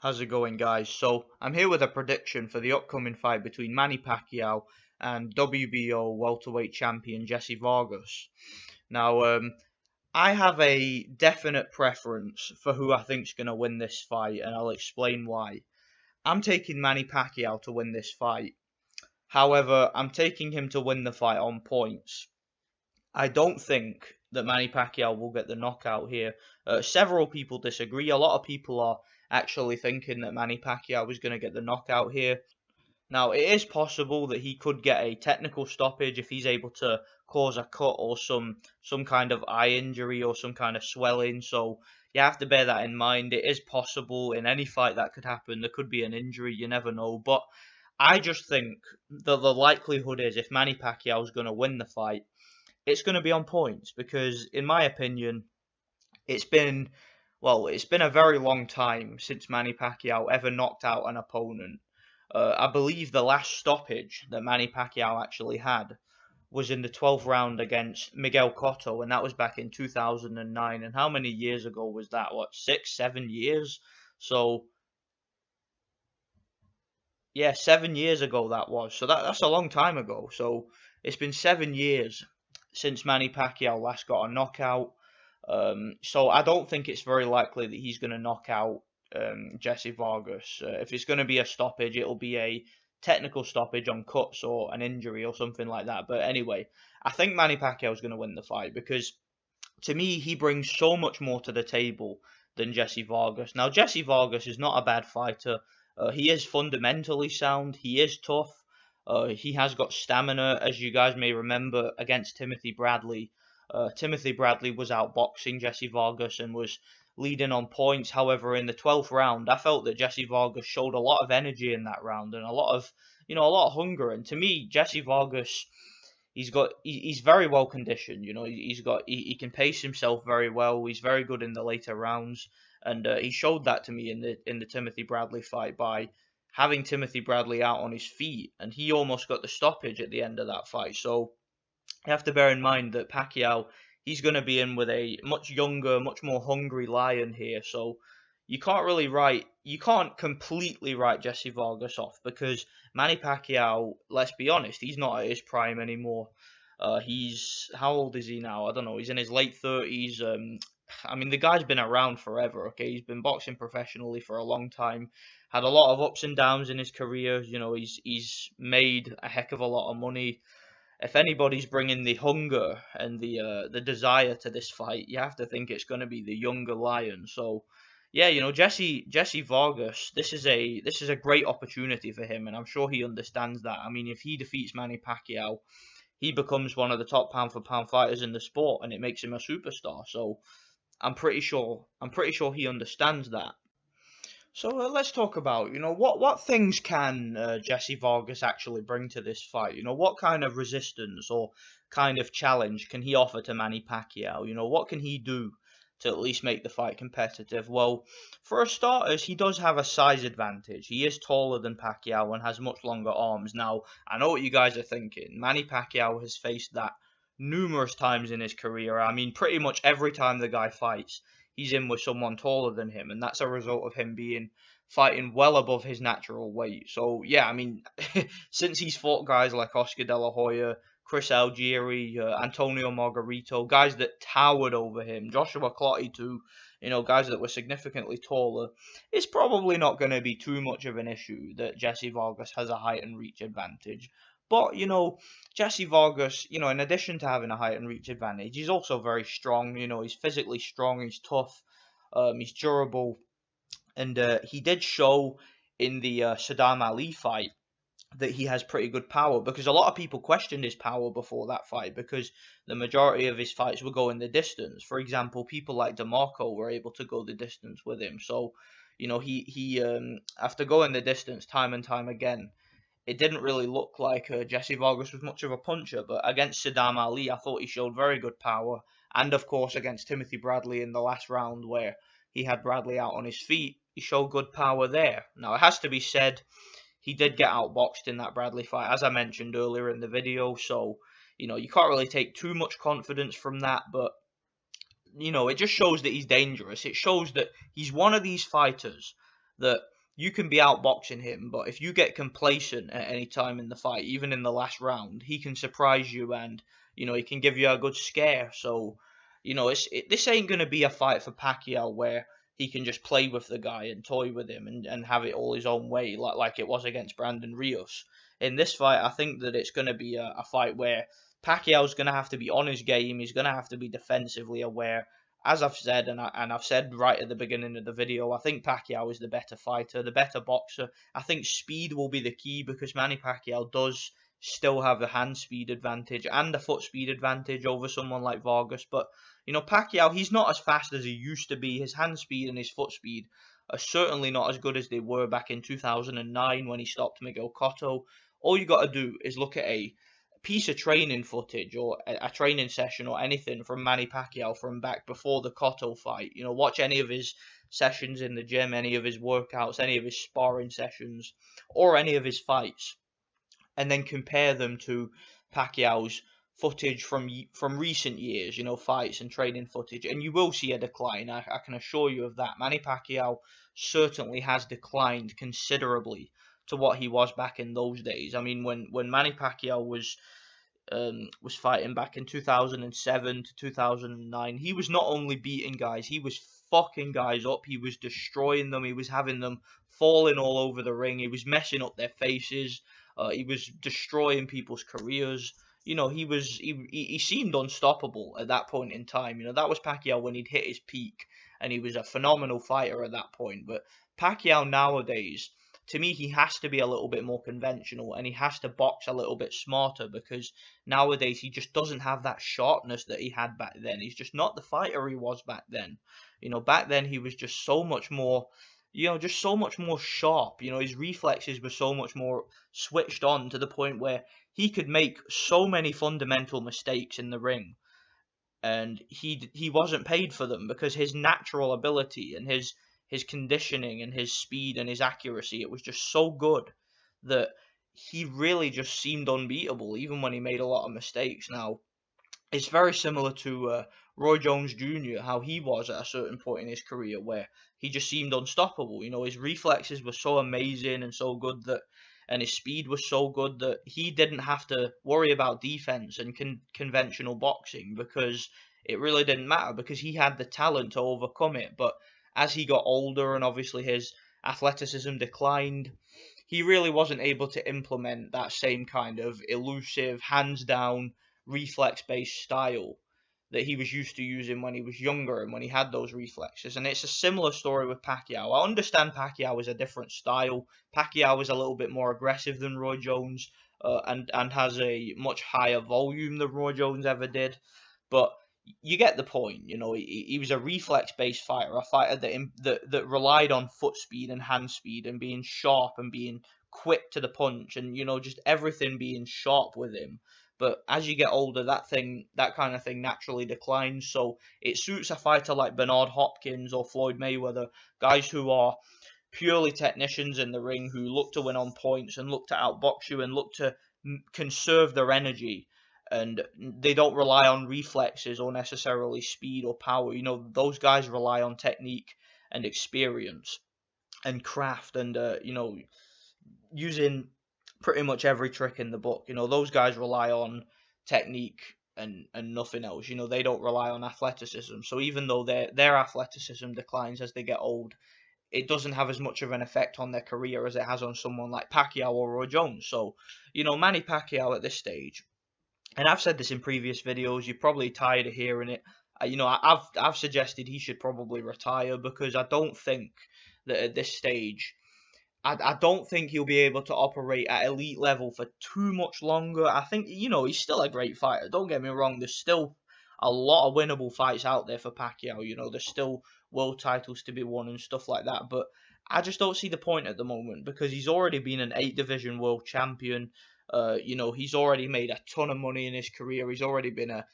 How's it going, guys? So, I'm here with a prediction for the upcoming fight between Manny Pacquiao and WBO welterweight champion Jessie Vargas. Now, I have a definite preference for who I think's going to win this fight, and I'll explain why. I'm taking Manny Pacquiao to win this fight. However, I'm taking him to win the fight on points. I don't think that Manny Pacquiao will get the knockout here. Several people disagree. A lot of people are actually thinking that Manny Pacquiao is going to get the knockout here. Now, it is possible that he could get a technical stoppage if he's able to cause a cut or some kind of eye injury or some kind of swelling. So you have to bear that in mind. It is possible in any fight that could happen. There could be an injury. You never know. But I just think that the likelihood is if Manny Pacquiao is going to win the fight, it's going to be on points because, in my opinion, it's been it's been a very long time since Manny Pacquiao ever knocked out an opponent. I believe the last stoppage that Manny Pacquiao actually had was in the 12th round against Miguel Cotto, and that was back in 2009. And how many years ago was that? What, 6, 7 years? So yeah, 7 years ago that was. So that's a long time ago. So it's been 7 years since Manny Pacquiao last got a knockout. So I don't think it's very likely that he's going to knock out Jessie Vargas. If it's going to be a stoppage, it'll be a technical stoppage on cuts or an injury or something like that. But anyway, I think Manny Pacquiao is going to win the fight because to me he brings so much more to the table than Jessie Vargas. Now Jessie Vargas is not a bad fighter. He is fundamentally sound. He is tough. He has got stamina, as you guys may remember, against Timothy Bradley. Timothy Bradley was outboxing Jessie Vargas and was leading on points. However, in the 12th round, I felt that Jessie Vargas showed a lot of energy in that round and a lot of, a lot of hunger. And to me, Jessie Vargas, he's very well conditioned. He can pace himself very well. He's very good in the later rounds, and he showed that to me in the Timothy Bradley fight by having Timothy Bradley out on his feet, and he almost got the stoppage at the end of that fight. So you have to bear in mind that Pacquiao, he's going to be in with a much younger, much more hungry lion here. So you can't completely write Jessie Vargas off because Manny Pacquiao, let's be honest, he's not at his prime anymore. How old is he now? I don't know. He's in his late 30s. I mean, the guy's been around forever. Okay, he's been boxing professionally for a long time. Had a lot of ups and downs in his career. He's made a heck of a lot of money. If anybody's bringing the hunger and the desire to this fight, you have to think it's going to be the younger lion. So, yeah, Jesse Vargas, this is a great opportunity for him, and I'm sure he understands that. I mean, if he defeats Manny Pacquiao, he becomes one of the top pound for pound fighters in the sport, and it makes him a superstar. So, I'm pretty sure he understands that. So let's talk about, what things can Jesse Vargas actually bring to this fight? What kind of resistance or kind of challenge can he offer to Manny Pacquiao? What can he do to at least make the fight competitive? Well, for starters, he does have a size advantage. He is taller than Pacquiao and has much longer arms. Now, I know what you guys are thinking. Manny Pacquiao has faced that numerous times in his career. I mean, pretty much every time the guy fights, he's in with someone taller than him, and that's a result of him being fighting well above his natural weight. So yeah, I mean, since he's fought guys like Oscar De La Hoya, Chris Algieri, Antonio Margarito, guys that towered over him, Joshua Clottey too, guys that were significantly taller, it's probably not going to be too much of an issue that Jesse Vargas has a height and reach advantage. But, Jesse Vargas, in addition to having a height and reach advantage, he's also very strong. He's physically strong, he's tough, he's durable, and he did show in the Saddam Ali fight that he has pretty good power because a lot of people questioned his power before that fight because the majority of his fights were going the distance. For example, people like DeMarco were able to go the distance with him. So, he after going the distance time and time again, it didn't really look like Jesse Vargas was much of a puncher, but against Saddam Ali, I thought he showed very good power. And of course, against Timothy Bradley in the last round, where he had Bradley out on his feet, he showed good power there. Now, it has to be said, he did get outboxed in that Bradley fight, as I mentioned earlier in the video. So, you can't really take too much confidence from that, but it just shows that he's dangerous. It shows that he's one of these fighters that you can be outboxing him, but if you get complacent at any time in the fight, even in the last round, he can surprise you, and he can give you a good scare. So this ain't gonna be a fight for Pacquiao where he can just play with the guy and toy with him and have it all his own way like it was against Brandon Rios. In this fight, I think that it's gonna be a fight where Pacquiao's gonna have to be on his game. He's gonna have to be defensively aware. As I've said, and I've said right at the beginning of the video, I think Pacquiao is the better fighter, the better boxer. I think speed will be the key because Manny Pacquiao does still have a hand speed advantage and a foot speed advantage over someone like Vargas. But Pacquiao, he's not as fast as he used to be. His hand speed and his foot speed are certainly not as good as they were back in 2009 when he stopped Miguel Cotto. All you got to do is look at a piece of training footage or a training session or anything from Manny Pacquiao from back before the Cotto fight. Watch any of his sessions in the gym, any of his workouts, any of his sparring sessions, or any of his fights, and then compare them to Pacquiao's footage from recent years, fights and training footage, and you will see a decline. I can assure you of that. Manny Pacquiao certainly has declined considerably to what he was back in those days. I mean, when Manny Pacquiao was fighting back in 2007 to 2009, he was not only beating guys, he was fucking guys up. He was destroying them. He was having them falling all over the ring. He was messing up their faces. He was destroying people's careers. He seemed unstoppable at that point in time. That was Pacquiao when he'd hit his peak, and he was a phenomenal fighter at that point. But Pacquiao nowadays, to me, he has to be a little bit more conventional and he has to box a little bit smarter because nowadays he just doesn't have that sharpness that he had back then. He's just not the fighter he was back then. Back then he was just so much more, just so much more sharp. His reflexes were so much more switched on to the point where he could make so many fundamental mistakes in the ring and he wasn't paid for them because his natural ability and his conditioning and his speed and his accuracy, it was just so good that he really just seemed unbeatable even when he made a lot of mistakes. Now, it's very similar to Roy Jones Jr., how he was at a certain point in his career where he just seemed unstoppable. His reflexes were so amazing and so good that, and his speed was so good that he didn't have to worry about defense and conventional boxing because it really didn't matter because he had the talent to overcome it. But as he got older and obviously his athleticism declined, he really wasn't able to implement that same kind of elusive, hands down, reflex based style that he was used to using when he was younger and when he had those reflexes. And it's a similar story with Pacquiao. I understand Pacquiao is a different style. Pacquiao is a little bit more aggressive than Roy Jones and has a much higher volume than Roy Jones ever did. But you get the point. He was a reflex-based fighter, a fighter that relied on foot speed and hand speed and being sharp and being quick to the punch and just everything being sharp with him. But as you get older, that kind of thing naturally declines. So it suits a fighter like Bernard Hopkins or Floyd Mayweather, guys who are purely technicians in the ring who look to win on points and look to outbox you and look to conserve their energy. And they don't rely on reflexes or necessarily speed or power. Those guys rely on technique and experience and craft and, using pretty much every trick in the book. Those guys rely on technique and nothing else. They don't rely on athleticism. So even though their athleticism declines as they get old, it doesn't have as much of an effect on their career as it has on someone like Pacquiao or Roy Jones. So, Manny Pacquiao at this stage, and I've said this in previous videos, you're probably tired of hearing it. I've suggested he should probably retire because I don't think that at this stage, I don't think he'll be able to operate at elite level for too much longer. I think, he's still a great fighter. Don't get me wrong. There's still a lot of winnable fights out there for Pacquiao. There's still world titles to be won and stuff like that. But I just don't see the point at the moment because he's already been an 8-division world champion. He's already made a ton of money in his career. He's already been a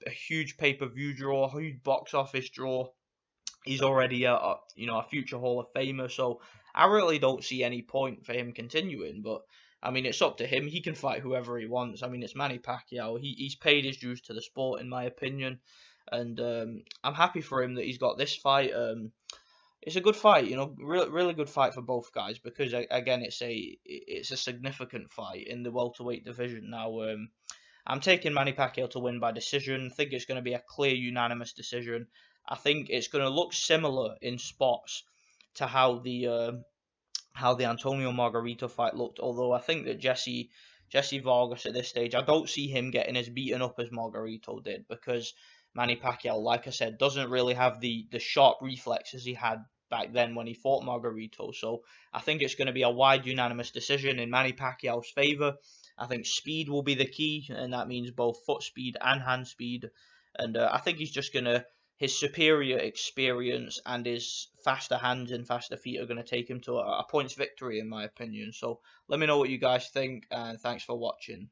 huge pay-per-view draw, a huge box office draw. He's already a future Hall of Famer. So I really don't see any point for him continuing. But I mean, it's up to him. He can fight whoever he wants. I mean, it's Manny Pacquiao. He's paid his dues to the sport, in my opinion. And I'm happy for him that he's got this fight. it's a good fight, you know, really good fight for both guys because again, it's a significant fight in the welterweight division now. I'm taking Manny Pacquiao to win by decision. I think it's going to be a clear unanimous decision. I think it's going to look similar in spots to how the Antonio Margarito fight looked. Although I think that Jessie Vargas at this stage, I don't see him getting as beaten up as Margarito did because Manny Pacquiao, like I said, doesn't really have the sharp reflexes he had back then when he fought Margarito. So I think it's going to be a wide unanimous decision in Manny Pacquiao's favor. I think speed will be the key, and that means both foot speed and hand speed. And I think he's just going to his superior experience and his faster hands and faster feet are going to take him to a points victory, in my opinion. So let me know what you guys think, and thanks for watching.